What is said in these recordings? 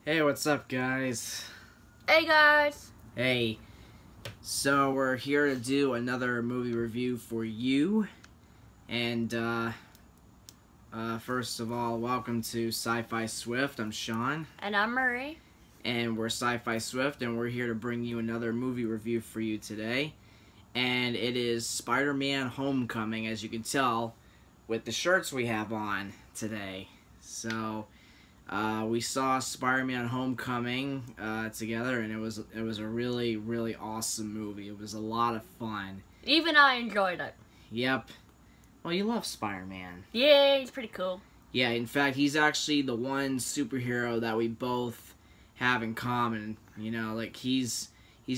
Hey, what's up, guys? Hey guys! Hey, so we're here to do another movie review for you. And, first of all, welcome to Sci-Fi Swift. I'm Sean. And I'm Marie. And we're Sci-Fi Swift, and we're here to bring you another movie review for you today. And it is Spider-Man Homecoming, as you can tell, with the shirts we have on today. So we saw Spider-Man Homecoming together, and it was a really awesome movie. It was a lot of fun. Even I enjoyed it. Yep. Well, you love Spider-Man. Yeah, he's pretty cool. Yeah, in fact, he's actually the one superhero that we both have in common. You know, like he's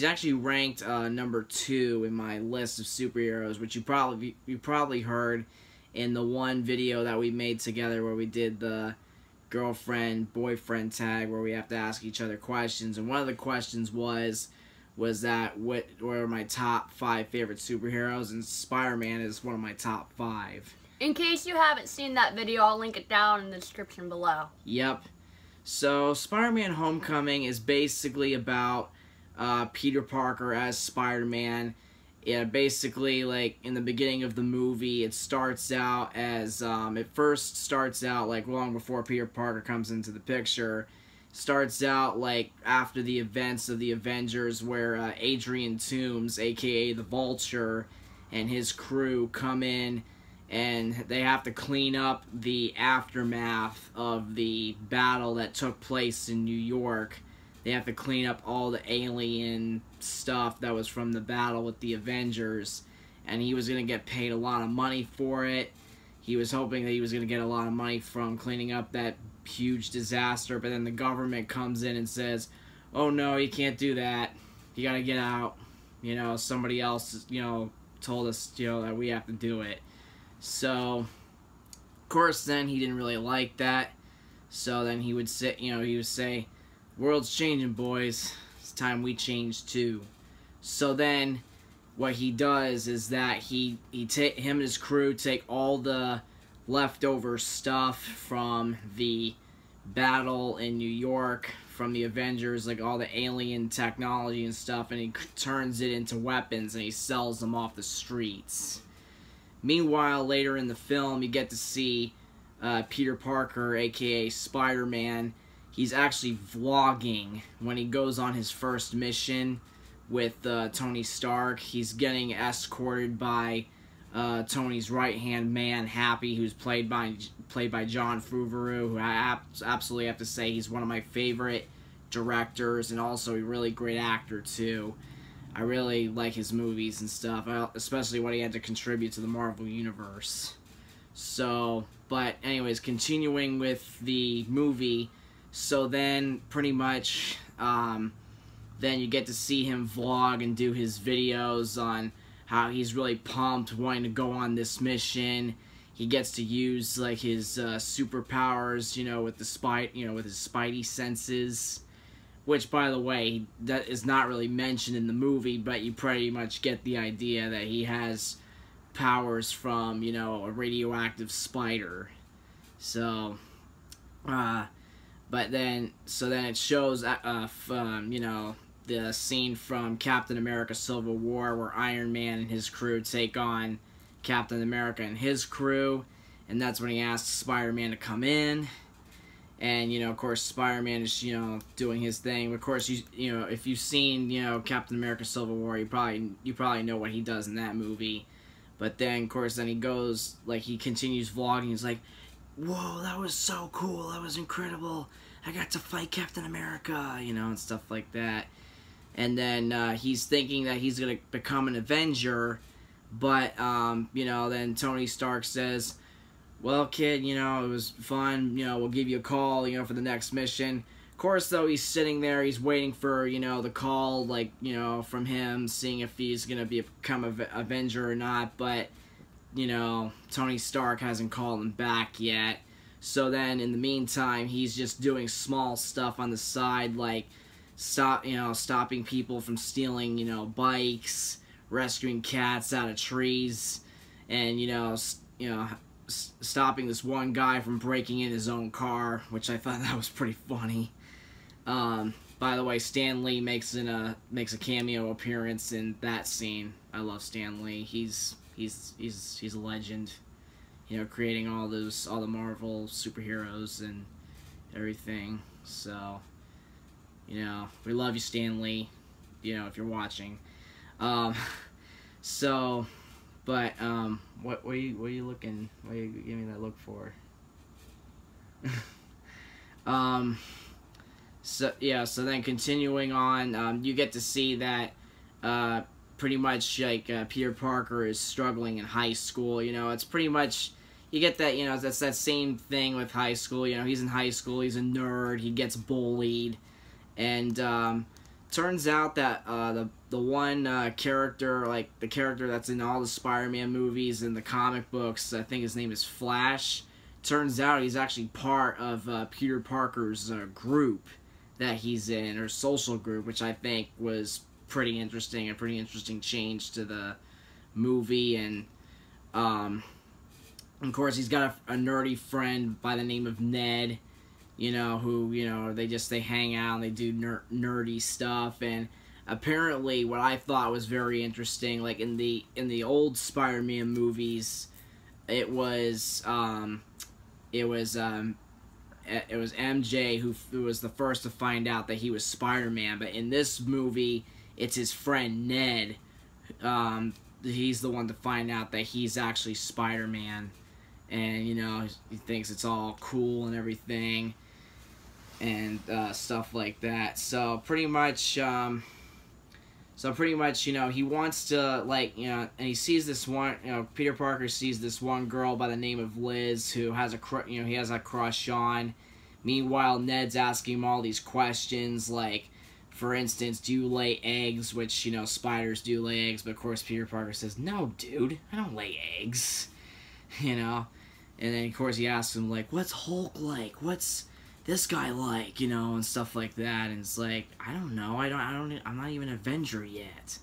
actually ranked number 2 in my list of superheroes, which you probably heard in the one video that we made together where we did the girlfriend boyfriend tag, where we have to ask each other questions. And one of the questions was that what were my top 5 favorite superheroes, and Spider-Man is one of my top 5. In case you haven't seen that video, I'll link it down in the description below. Yep. So Spider-Man Homecoming is basically about Peter Parker as Spider-Man. Yeah, basically, like, in the beginning of the movie, it starts out as, it first starts out, like, long before Peter Parker comes into the picture. Starts out, like, after the events of the Avengers, where Adrian Toomes, a.k.a. the Vulture, and his crew come in, and they have to clean up the aftermath of the battle that took place in New York. They have to clean up all the alien stuff that was from the battle with the Avengers, and he was going to get paid a lot of money for it. He was hoping that he was going to get a lot of money from cleaning up that huge disaster, but then the government comes in and says, oh no, you can't do that. You got to get out. You know, somebody else, you know, told us, you know, that we have to do it. So, of course, then he didn't really like that. So then he would sit, you know, he would say, world's changing, boys. It's time we change too. So then, what he does is that him and his crew take all the leftover stuff from the battle in New York, from the Avengers, like all the alien technology and stuff, and he turns it into weapons and he sells them off the streets. Meanwhile, later in the film, you get to see Peter Parker, aka Spider-Man. He's actually vlogging when he goes on his first mission with Tony Stark. He's getting escorted by Tony's right-hand man, Happy, who's played by Jon Favreau, who I absolutely have to say he's one of my favorite directors, and also a really great actor too. I really like his movies and stuff, especially what he had to contribute to the Marvel Universe. So, but anyways, continuing with the movie. So then, pretty much, then you get to see him vlog and do his videos on how he's really pumped, wanting to go on this mission. He gets to use, like, his superpowers, you know, with his spidey senses. Which, by the way, that is not really mentioned in the movie, but you pretty much get the idea that he has powers from, you know, a radioactive spider. So, but then, then it shows, you know, the scene from Captain America Civil War where Iron Man and his crew take on Captain America and his crew, and that's when he asks Spider-Man to come in. And, you know, of course, Spider-Man is, you know, doing his thing. Of course, you know, if you've seen, you know, Captain America Civil War, you probably know what he does in that movie. But then, of course, then he goes, like, he continues vlogging. He's like, whoa, that was so cool. That was incredible. I got to fight Captain America, you know, and stuff like that. And then he's thinking that he's going to become an Avenger. But, you know, then Tony Stark says, well, kid, you know, it was fun. You know, we'll give you a call, you know, for the next mission. Of course, though, he's sitting there. He's waiting for, you know, the call, like, you know, from him, seeing if he's going to become an Avenger or not. But, you know, Tony Stark hasn't called him back yet. So then, in the meantime, he's just doing small stuff on the side, like stopping people from stealing, you know, bikes, rescuing cats out of trees, and, you know, stopping this one guy from breaking in his own car, which I thought that was pretty funny. By the way, Stan Lee makes a cameo appearance in that scene. I love Stan Lee. He's a legend. You know, creating all the Marvel superheroes and everything. So, you know, we love you, Stan Lee. You know, if you're watching. So, but what are you looking? What are you giving me that look for? So yeah, so then continuing on, you get to see that pretty much like Peter Parker is struggling in high school. You know, it's pretty much, you get that, you know, that's that same thing with high school. You know, he's in high school, he's a nerd, he gets bullied, and turns out that the one character, like the character that's in all the Spider-Man movies and the comic books, I think his name is Flash. Turns out he's actually part of Peter Parker's group that he's in, or social group, which I think was pretty interesting, a pretty interesting change to the movie. And of course he's got a nerdy friend by the name of Ned, you know, who, you know, they hang out and they do nerdy stuff. And apparently what I thought was very interesting, like in the old Spider-Man movies, it was MJ who was the first to find out that he was Spider-Man, but in this movie, it's his friend Ned. He's the one to find out that he's actually Spider-Man, and you know, he thinks it's all cool and everything, and stuff like that. So pretty much, you know, he wants to, like, you know, and he sees this one, you know, Peter Parker sees this one girl by the name of Liz who has he has a crush on. Meanwhile, Ned's asking him all these questions, like, for instance, do you lay eggs? Which, you know, spiders do lay eggs, but of course Peter Parker says, no, dude, I don't lay eggs, you know. And then, of course, he asks him, like, what's Hulk like? What's this guy like, you know, and stuff like that. And it's like, I don't know, I'm not even an Avenger yet,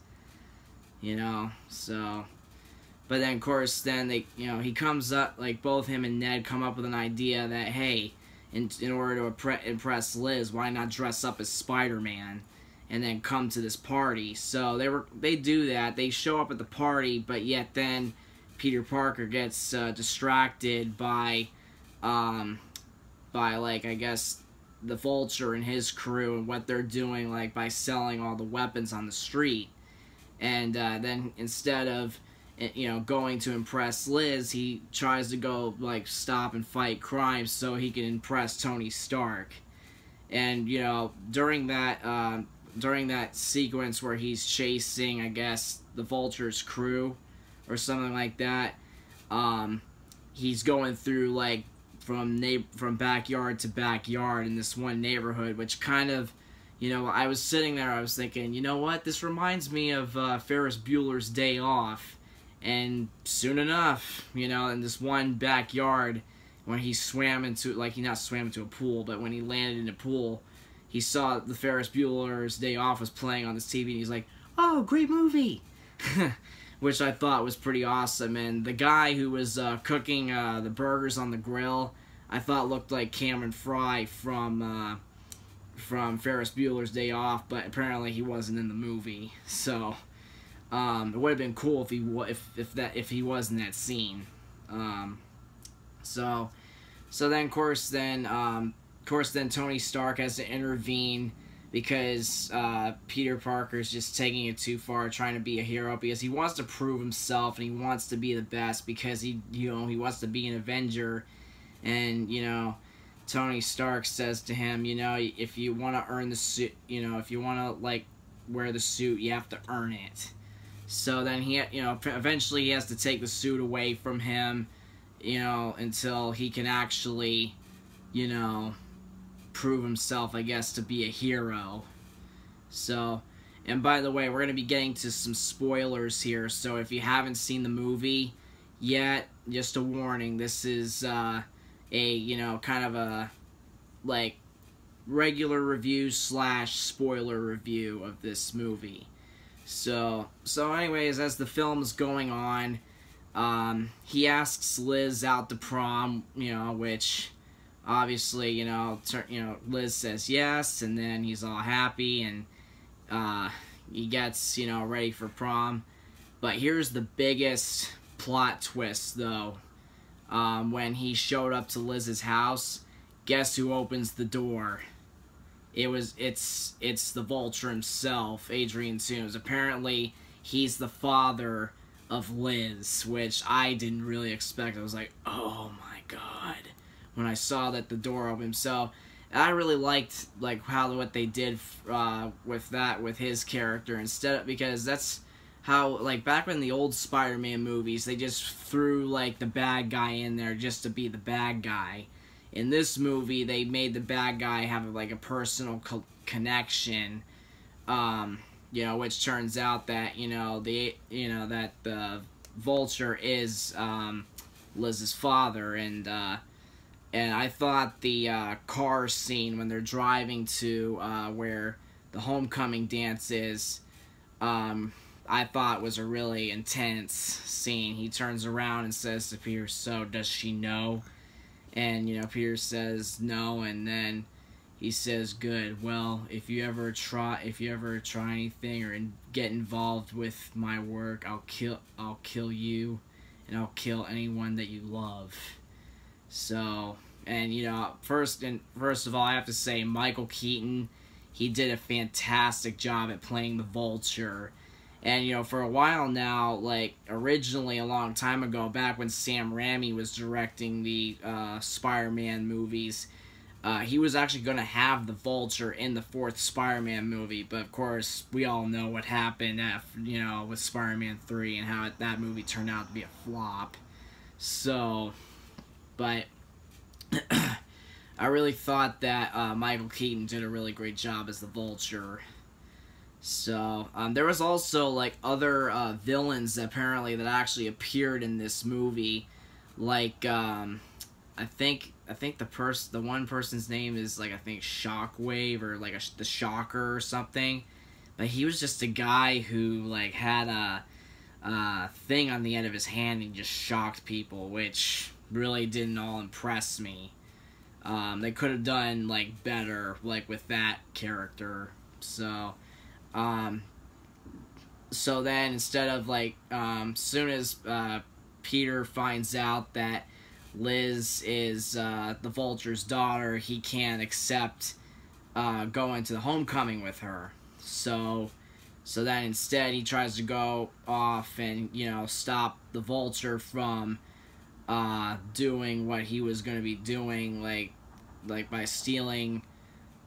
you know. So, but then of course, then they, you know, he comes up, like, both him and Ned come up with an idea that, hey, in order to impress Liz, why not dress up as Spider-Man and then come to this party? So they do that, they show up at the party, but yet then Peter Parker gets distracted by like, I guess, the Vulture and his crew and what they're doing, like, by selling all the weapons on the street. And then instead of, you know, going to impress Liz, he tries to go, like, stop and fight crime so he can impress Tony Stark. And, you know, during that sequence where he's chasing, I guess, the Vulture's crew or something like that, he's going through, like, from backyard to backyard in this one neighborhood, which kind of, you know, I was sitting there, I was thinking, you know what, this reminds me of Ferris Bueller's Day Off. And soon enough, you know, in this one backyard, when he swam into, like, he not swam into a pool, but when he landed in a pool, he saw the Ferris Bueller's Day Off was playing on this TV, and he's like, oh, great movie! Which I thought was pretty awesome. And the guy who was cooking the burgers on the grill, I thought looked like Cameron Fry from Ferris Bueller's Day Off, but apparently he wasn't in the movie. So it would have been cool if he was in that scene. So then of course then Tony Stark has to intervene, because Peter Parker's just taking it too far, trying to be a hero, because he wants to prove himself and he wants to be the best, because he wants to be an Avenger. And, you know, Tony Stark says to him, you know, if you want to earn the suit, you know, if you want to, like, wear the suit, you have to earn it. So then he, you know, eventually he has to take the suit away from him, you know, until he can actually, you know, prove himself, I guess, to be a hero. So, and by the way, we're going to be getting to some spoilers here, so if you haven't seen the movie yet, just a warning, this is a, you know, kind of a, like, regular review / spoiler review of this movie. So anyways, as the film's going on, he asks Liz out to prom, you know, which obviously, Liz says yes, and then he's all happy, and he gets, ready for prom. But here's the biggest plot twist, though. When he showed up to Liz's house, guess who opens the door? It's the Vulture himself, Adrian Toomes. Apparently, he's the father of Liz, which I didn't really expect. I was like, oh my god, when I saw that the door opened. So I really liked what they did with his character, because that's how, back in the old Spider-Man movies, they just threw the bad guy in there just to be the bad guy. In this movie, they made the bad guy have a personal connection, which turns out that that the Vulture is Liz's father, and I thought the car scene when they're driving to where the homecoming dance is, I thought was a really intense scene. He turns around and says to Peter, "So does she know?" And Peter says no, and then he says, "Good. Well, if you ever try anything or get involved with my work, I'll kill you, and I'll kill anyone that you love." So, and first of all, I have to say, Michael Keaton, he did a fantastic job at playing the Vulture. And, for a while now, originally a long time ago, back when Sam Raimi was directing the Spider-Man movies, he was actually going to have the Vulture in the 4th Spider-Man movie. But, of course, we all know what happened, with Spider-Man 3 and how that movie turned out to be a flop. So, but I really thought that Michael Keaton did a really great job as the Vulture. So, there was also, other villains, apparently, that actually appeared in this movie. I think the one person's name is, I think Shockwave, or, the Shocker or something. But he was just a guy who, had a thing on the end of his hand and just shocked people, which really didn't all impress me. They could have done, better, with that character. So then instead of soon as Peter finds out that Liz is the Vulture's daughter, he can't accept going to the homecoming with her. So then instead he tries to go off and stop the Vulture from doing what he was going to be doing, by stealing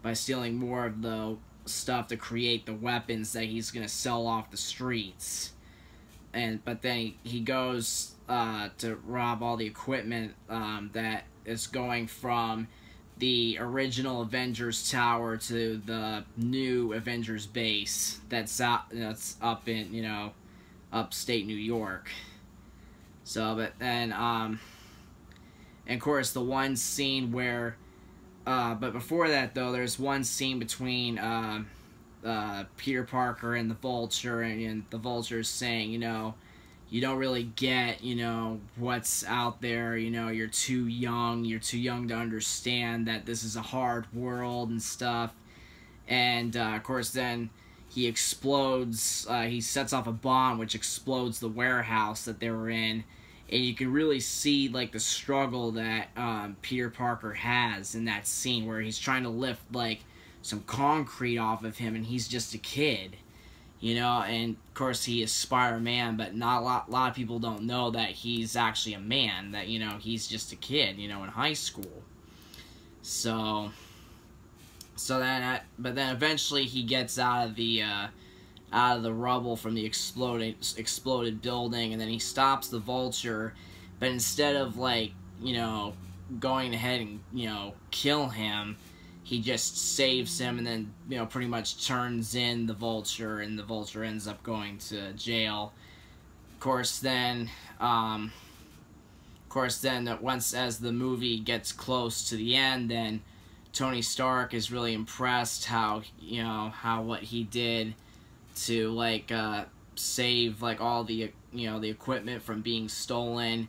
more of the stuff to create the weapons that he's gonna sell off the streets. But then he goes to rob all the equipment that is going from the original Avengers Tower to the new Avengers base that's up in upstate New York. So, but then and of course the one scene where but before that, though, there's one scene between Peter Parker and the Vulture, and the Vulture's saying, you don't really get, what's out there, you're too young to understand that this is a hard world and stuff. And, of course, then he explodes, he sets off a bomb which explodes the warehouse that they were in. And you can really see, the struggle that Peter Parker has in that scene where he's trying to lift, some concrete off of him, and he's just a kid, and, of course, he is Spider-Man, but not a lot of people don't know that he's actually a man, that, he's just a kid, in high school. So then, but then eventually he gets out of the rubble from the exploded building, and then he stops the Vulture, but instead of going ahead and kill him, he just saves him, and then pretty much turns in the Vulture, and the Vulture ends up going to jail. Of course then once as the movie gets close to the end, then Tony Stark is really impressed how what he did to save all the the equipment from being stolen,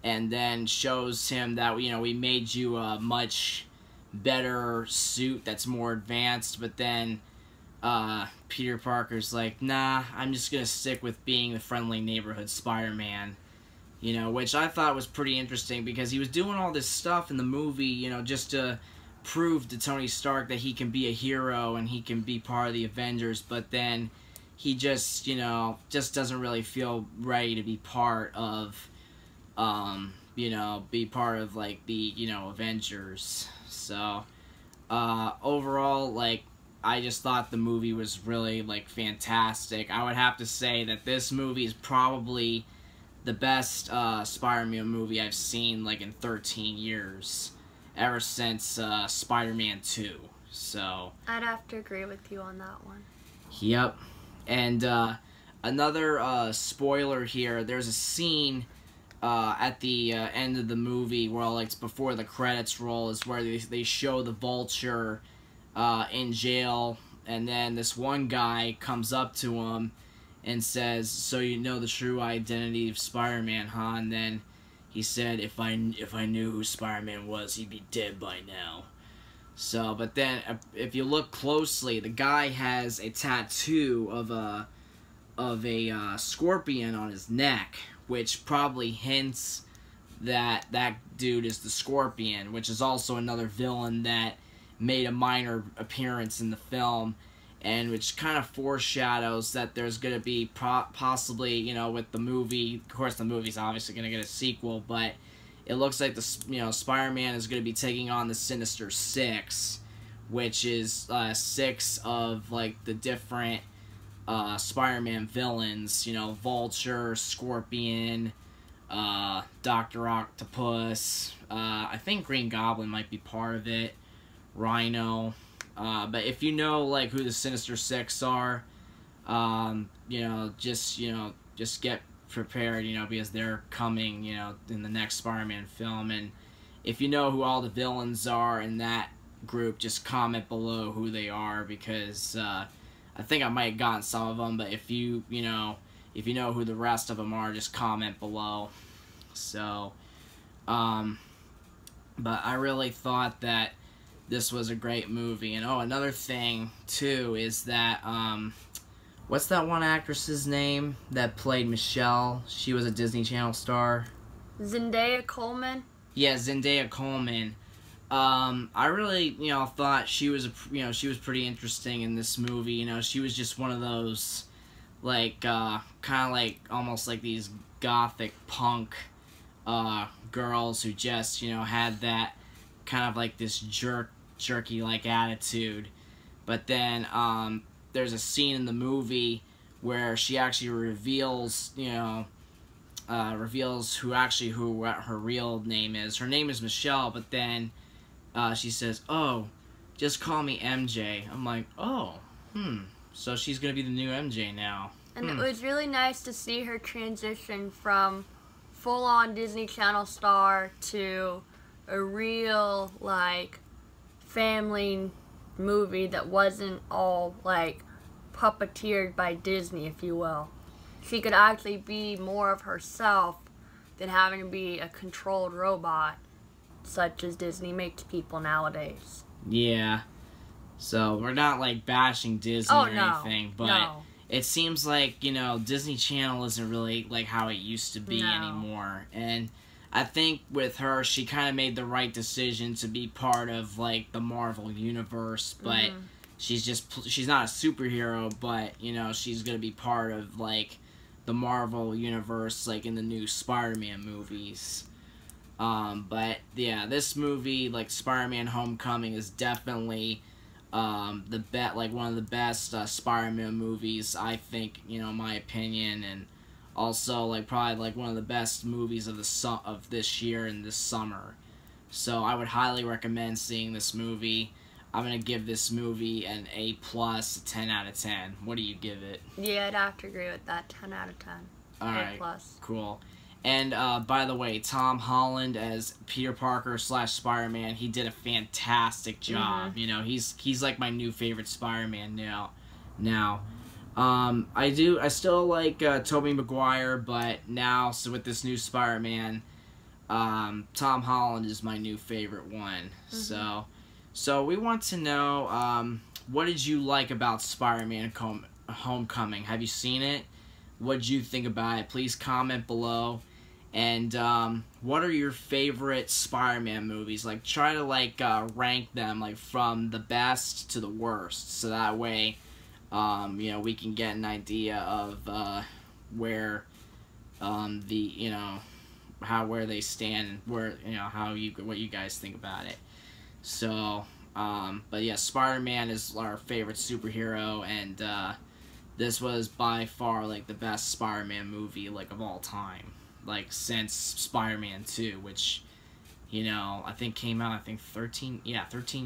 and then shows him that, you know, we made you a much better suit that's more advanced, but then Peter Parker's like, nah, I'm just gonna stick with being the friendly neighborhood Spider-Man. You know, which I thought was pretty interesting because he was doing all this stuff in the movie, you know, just to prove to Tony Stark that he can be a hero and he can be part of the Avengers, but then he just, you know, just doesn't really feel ready to be part of, you know, be part of, like, the, you know, Avengers. So, overall, like, I just thought the movie was really, like, fantastic. I would have to say that this movie is probably the best Spider-Man movie I've seen, like, in 13 years. Ever since Spider-Man 2. So I'd have to agree with you on that one. Yep. And another spoiler here, there's a scene at the end of the movie where, like, it's before the credits roll, is where they show the Vulture in jail, and then this one guy comes up to him and says, "So you know the true identity of Spider-Man, huh?" And then he said, if I knew who Spider-Man was, he'd be dead by now. So, but then if you look closely, the guy has a tattoo of a scorpion on his neck, which probably hints that that dude is the Scorpion, which is also another villain that made a minor appearance in the film, and which kind of foreshadows that there's going to be possibly, you know, with the movie, of course the movie's obviously going to get a sequel, but it looks like the, you know, Spider-Man is going to be taking on the Sinister Six, which is 6 of, like, the different Spider-Man villains, you know, Vulture, Scorpion, Dr. Octopus, I think Green Goblin might be part of it, Rhino. But if you know, like, who the Sinister Six are, you know, just get prepared, you know, because they're coming, you know, in the next Spider-Man film. And if you know who all the villains are in that group, just comment below who they are, because I think I might have gotten some of them, but if you know who the rest of them are, just comment below. So, but I really thought that this was a great movie. And oh, another thing too is that what's that one actress's name that played Michelle? She was a Disney Channel star. Zendaya Coleman. Yeah, Zendaya Coleman. I really, you know, thought she was pretty interesting in this movie. You know, she was just one of those, like, kind of like almost like these gothic punk girls who just, you know, had that kind of like this jerky like attitude. But then there's a scene in the movie where she actually reveals, you know, who her real name is. Her name is Michelle, but then she says, "Oh, just call me MJ." I'm like, "Oh, so she's gonna be the new MJ now." And it was really nice to see her transition from full-on Disney Channel star to a real, like, family movie that wasn't all, like, puppeteered by Disney, if you will. She could actually be more of herself than having to be a controlled robot, such as Disney makes people nowadays. Yeah. So, we're not, like, bashing Disney or anything, but it seems like, you know, Disney Channel isn't really, like, how it used to be anymore. And I think with her, she kind of made the right decision to be part of, like, the Marvel Universe, but she's not a superhero, but, you know, she's gonna be part of, like, the Marvel Universe, like, in the new Spider-Man movies. But, yeah, this movie, like, Spider-Man Homecoming is definitely one of the best Spider-Man movies, I think, you know, in my opinion, and also, like, probably, like, one of the best movies of this year and this summer. So I would highly recommend seeing this movie. I'm gonna give this movie an A+, 10 out of 10. What do you give it? Yeah, I'd have to agree with that. 10 out of 10. Alright, A+. cool. And, by the way, Tom Holland as Peter Parker / Spider-Man, he did a fantastic job. You know, he's like my new favorite Spider-Man now. I still like Tobey Maguire, but now, so with this new Spider-Man, Tom Holland is my new favorite one. So we want to know, what did you like about Spider-Man Homecoming? Have you seen it? What did you think about it? Please comment below. And what are your favorite Spider-Man movies? Like, try to rank them from the best to the worst, so that way we can get an idea of where where they stand, and where what you guys think about it. So but yeah, Spider-Man is our favorite superhero, and this was by far the best Spider-Man movie of all time, since Spider-Man 2, which I think came out 13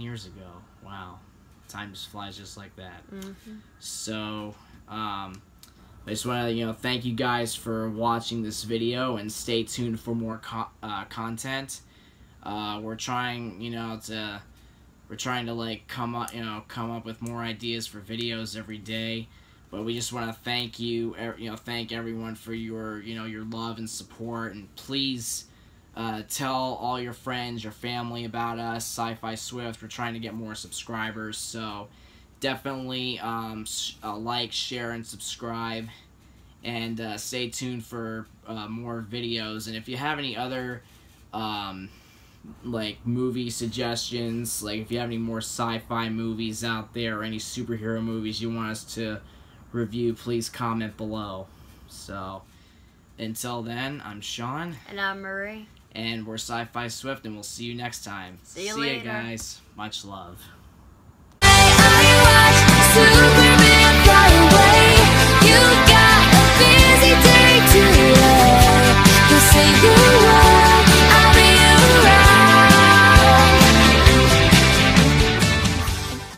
years ago. Wow, time just flies just like that. So I just want to thank you guys for watching this video, and stay tuned for more content. We're trying to come up with more ideas for videos every day, but we just want to thank you, thank everyone for your your love and support, and please tell all your friends, your family about us, Sci-Fi Swift. We're trying to get more subscribers, so definitely like, share, and subscribe, and stay tuned for more videos. And if you have any other movie suggestions, if you have any more sci-fi movies out there, or any superhero movies you want us to review, please comment below. So until then, I'm Sean. And I'm Marie. And we're Sci-Fi Swift, and we'll see you next time. See you later. See ya, guys. Much love.